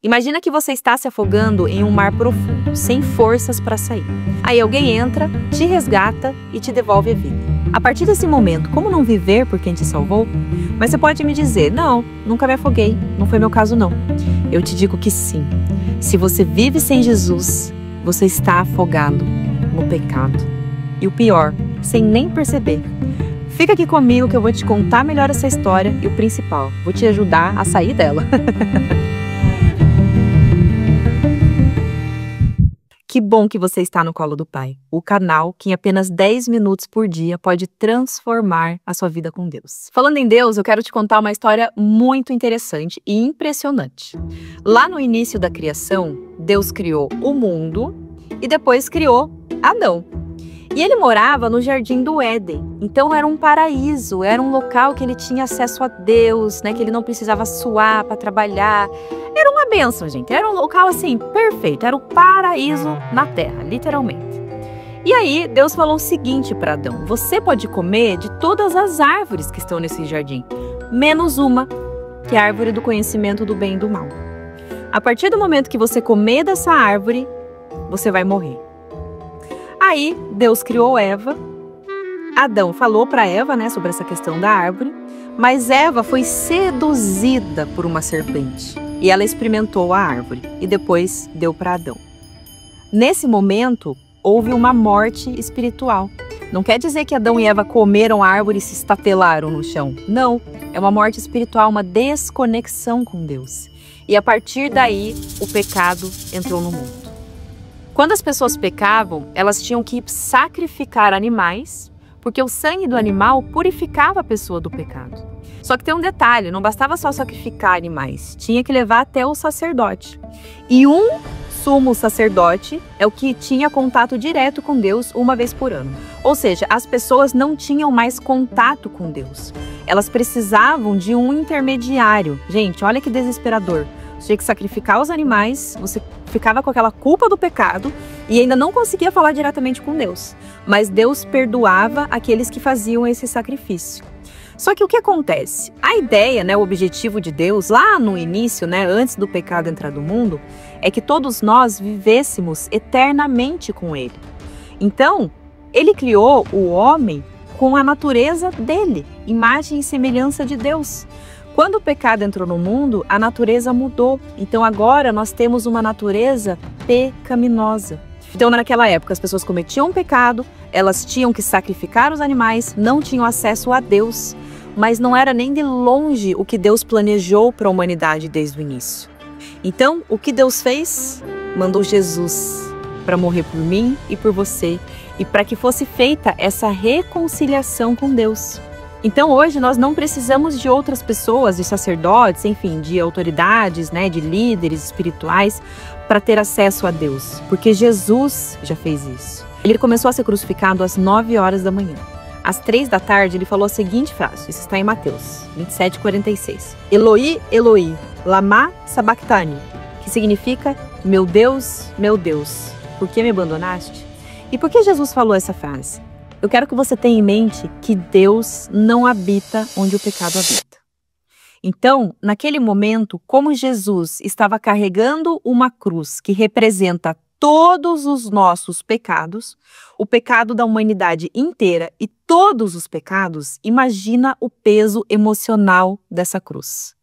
Imagina que você está se afogando em um mar profundo, sem forças para sair. Aí alguém entra, te resgata e te devolve a vida. A partir desse momento, como não viver por quem te salvou? Mas você pode me dizer, não, nunca me afoguei, não foi meu caso não. Eu te digo que sim. Se você vive sem Jesus, você está afogado no pecado. E o pior, sem nem perceber. Fica aqui comigo que eu vou te contar melhor essa história e o principal, vou te ajudar a sair dela. Que bom que você está no Colo do Pai, o canal que em apenas 10 minutos por dia pode transformar a sua vida com Deus. Falando em Deus, eu quero te contar uma história muito interessante e impressionante. Lá no início da criação, Deus criou o mundo e depois criou Adão. E ele morava no Jardim do Éden, então era um paraíso, era um local que ele tinha acesso a Deus, né, que ele não precisava suar para trabalhar. Era uma bênção, gente, era um local assim, perfeito, era o paraíso na terra, literalmente. E aí Deus falou o seguinte para Adão, você pode comer de todas as árvores que estão nesse jardim, menos uma, que é a árvore do conhecimento do bem e do mal. A partir do momento que você comer dessa árvore, você vai morrer. Aí, Deus criou Eva, Adão falou para Eva, né, sobre essa questão da árvore, mas Eva foi seduzida por uma serpente e ela experimentou a árvore e depois deu para Adão. Nesse momento, houve uma morte espiritual. Não quer dizer que Adão e Eva comeram a árvore e se estatelaram no chão. Não, é uma morte espiritual, uma desconexão com Deus. E a partir daí, o pecado entrou no mundo. Quando as pessoas pecavam, elas tinham que sacrificar animais, porque o sangue do animal purificava a pessoa do pecado. Só que tem um detalhe, não bastava só sacrificar animais, tinha que levar até o sacerdote. E um sumo sacerdote é o que tinha contato direto com Deus uma vez por ano. Ou seja, as pessoas não tinham mais contato com Deus. Elas precisavam de um intermediário. Gente, olha que desesperador. Você tinha que sacrificar os animais, você ficava com aquela culpa do pecado e ainda não conseguia falar diretamente com Deus. Mas Deus perdoava aqueles que faziam esse sacrifício. Só que o que acontece? A ideia, né, o objetivo de Deus, lá no início, né, antes do pecado entrar no mundo, é que todos nós vivêssemos eternamente com Ele. Então, Ele criou o homem com a natureza dele, imagem e semelhança de Deus. Quando o pecado entrou no mundo, a natureza mudou. Então agora nós temos uma natureza pecaminosa. Então naquela época as pessoas cometiam um pecado, elas tinham que sacrificar os animais, não tinham acesso a Deus. Mas não era nem de longe o que Deus planejou para a humanidade desde o início. Então o que Deus fez? Mandou Jesus para morrer por mim e por você. E para que fosse feita essa reconciliação com Deus. Então hoje nós não precisamos de outras pessoas, de sacerdotes, enfim, de autoridades, né, de líderes espirituais para ter acesso a Deus, porque Jesus já fez isso. Ele começou a ser crucificado às 9 horas da manhã. Às 3 da tarde ele falou a seguinte frase, isso está em Mateus 27:46. Eloi, Eloi, lama sabachthani, que significa meu Deus, por que me abandonaste? E por que Jesus falou essa frase? Eu quero que você tenha em mente que Deus não habita onde o pecado habita. Então, naquele momento, como Jesus estava carregando uma cruz que representa todos os nossos pecados, o pecado da humanidade inteira e todos os pecados, imagina o peso emocional dessa cruz.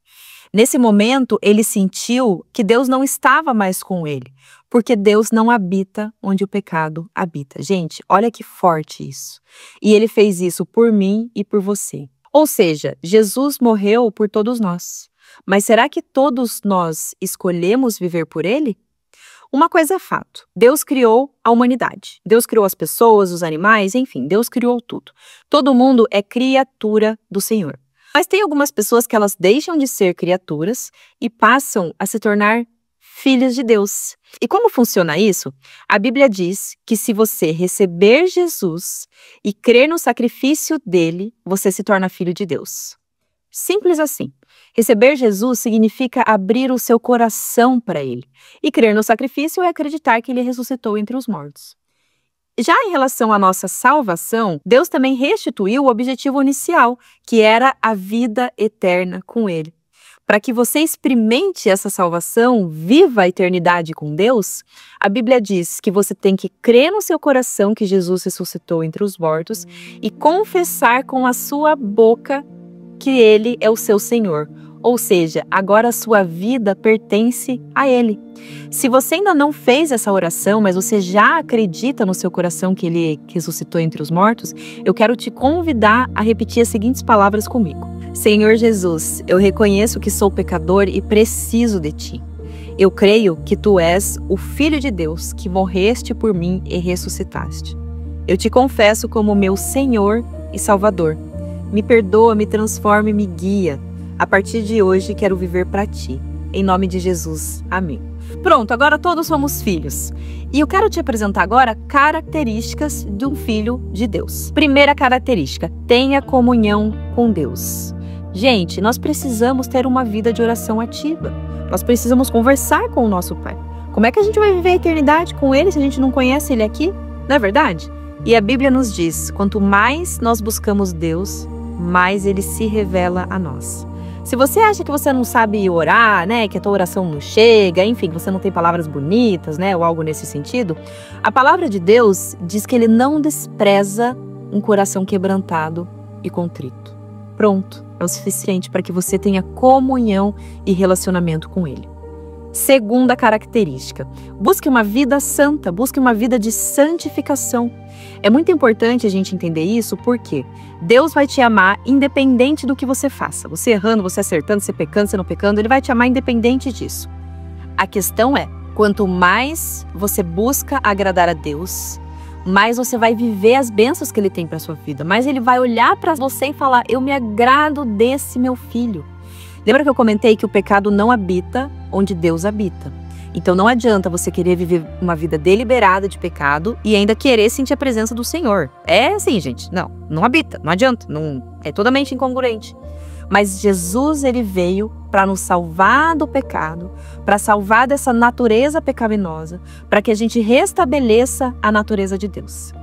Nesse momento, ele sentiu que Deus não estava mais com ele, porque Deus não habita onde o pecado habita. Gente, olha que forte isso. E ele fez isso por mim e por você. Ou seja, Jesus morreu por todos nós. Mas será que todos nós escolhemos viver por ele? Uma coisa é fato, Deus criou a humanidade. Deus criou as pessoas, os animais, enfim, Deus criou tudo. Todo mundo é criatura do Senhor. Mas tem algumas pessoas que elas deixam de ser criaturas e passam a se tornar filhos de Deus. E como funciona isso? A Bíblia diz que se você receber Jesus e crer no sacrifício dele, você se torna filho de Deus. Simples assim. Receber Jesus significa abrir o seu coração para ele. E crer no sacrifício é acreditar que ele ressuscitou entre os mortos. Já em relação à nossa salvação, Deus também restituiu o objetivo inicial, que era a vida eterna com ele. para que você experimente essa salvação, viva a eternidade com Deus, a Bíblia diz que você tem que crer no seu coração que Jesus ressuscitou entre os mortos e confessar com a sua boca que Ele é o seu Senhor. Ou seja, agora a sua vida pertence a Ele. Se você ainda não fez essa oração, mas você já acredita no seu coração que Ele ressuscitou entre os mortos, eu quero te convidar a repetir as seguintes palavras comigo. Senhor Jesus, eu reconheço que sou pecador e preciso de Ti. Eu creio que Tu és o Filho de Deus, que morreste por mim e ressuscitaste. Eu te confesso como meu Senhor e Salvador. Me perdoa, me transforma e me guia. A partir de hoje, quero viver para Ti. Em nome de Jesus. Amém. Pronto, agora todos somos filhos. E eu quero te apresentar agora características de um filho de Deus. Primeira característica, tenha comunhão com Deus. Gente, nós precisamos ter uma vida de oração ativa. Nós precisamos conversar com o nosso Pai. Como é que a gente vai viver a eternidade com Ele se a gente não conhece Ele aqui? Não é verdade? E a Bíblia nos diz, quanto mais nós buscamos Deus, mais Ele se revela a nós. Se você acha que você não sabe orar, né, que a tua oração não chega, enfim, que você não tem palavras bonitas, né, ou algo nesse sentido, a palavra de Deus diz que Ele não despreza um coração quebrantado e contrito. Pronto, é o suficiente para que você tenha comunhão e relacionamento com Ele. Segunda característica, busque uma vida santa, busque uma vida de santificação. É muito importante a gente entender isso porque Deus vai te amar independente do que você faça. Você errando, você acertando, você pecando, você não pecando, Ele vai te amar independente disso. A questão é, quanto mais você busca agradar a Deus, mais você vai viver as bênçãos que Ele tem para sua vida, mais Ele vai olhar para você e falar, eu me agrado desse meu filho. Lembra que eu comentei que o pecado não habita onde Deus habita? Então não adianta você querer viver uma vida deliberada de pecado e ainda querer sentir a presença do Senhor. É assim, gente. Não habita, não adianta. Não, é totalmente incongruente. Mas Jesus, Ele veio para nos salvar do pecado, para salvar dessa natureza pecaminosa, para que a gente restabeleça a natureza de Deus.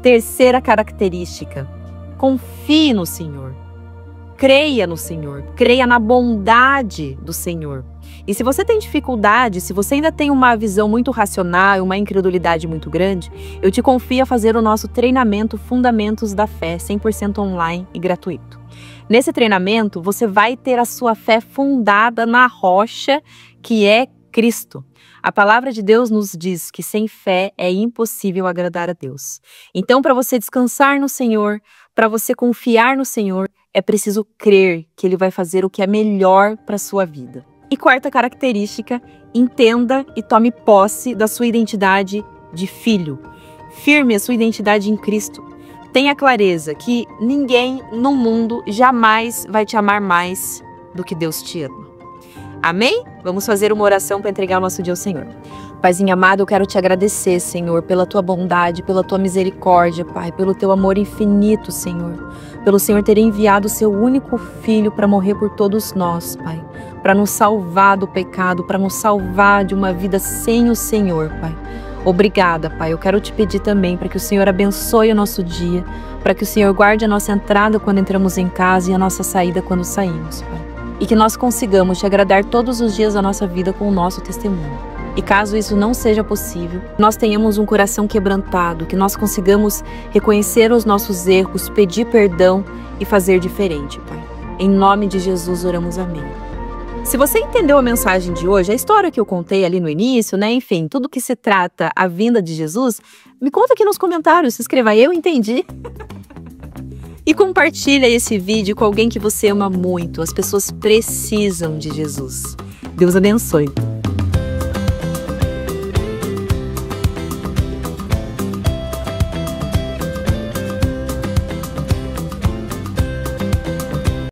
Terceira característica, confie no Senhor. Creia no Senhor, creia na bondade do Senhor. E se você tem dificuldade, se você ainda tem uma visão muito racional, uma incredulidade muito grande, eu te confio a fazer o nosso treinamento Fundamentos da Fé, 100% online e gratuito. Nesse treinamento, você vai ter a sua fé fundada na rocha que é Cristo. A palavra de Deus nos diz que sem fé é impossível agradar a Deus. Então, para você descansar no Senhor, para você confiar no Senhor, é preciso crer que Ele vai fazer o que é melhor para a sua vida. E quarta característica, entenda e tome posse da sua identidade de filho. Firme a sua identidade em Cristo. Tenha clareza que ninguém no mundo jamais vai te amar mais do que Deus te ama. Amém? Vamos fazer uma oração para entregar o nosso dia ao Senhor. Paizinho amado, eu quero te agradecer, Senhor, pela tua bondade, pela tua misericórdia, Pai, pelo teu amor infinito, Senhor. Pelo Senhor ter enviado o seu único filho para morrer por todos nós, Pai. Para nos salvar do pecado, para nos salvar de uma vida sem o Senhor, Pai. Obrigada, Pai. Eu quero te pedir também para que o Senhor abençoe o nosso dia, para que o Senhor guarde a nossa entrada quando entramos em casa e a nossa saída quando saímos, Pai. E que nós consigamos te agradar todos os dias da nossa vida com o nosso testemunho. E caso isso não seja possível, nós tenhamos um coração quebrantado, que nós consigamos reconhecer os nossos erros, pedir perdão e fazer diferente, Pai. Em nome de Jesus oramos, amém. Se você entendeu a mensagem de hoje, a história que eu contei ali no início, né? Enfim, tudo que se trata a vinda de Jesus, me conta aqui nos comentários, se inscreva, eu entendi. E compartilha esse vídeo com alguém que você ama muito. As pessoas precisam de Jesus. Deus abençoe.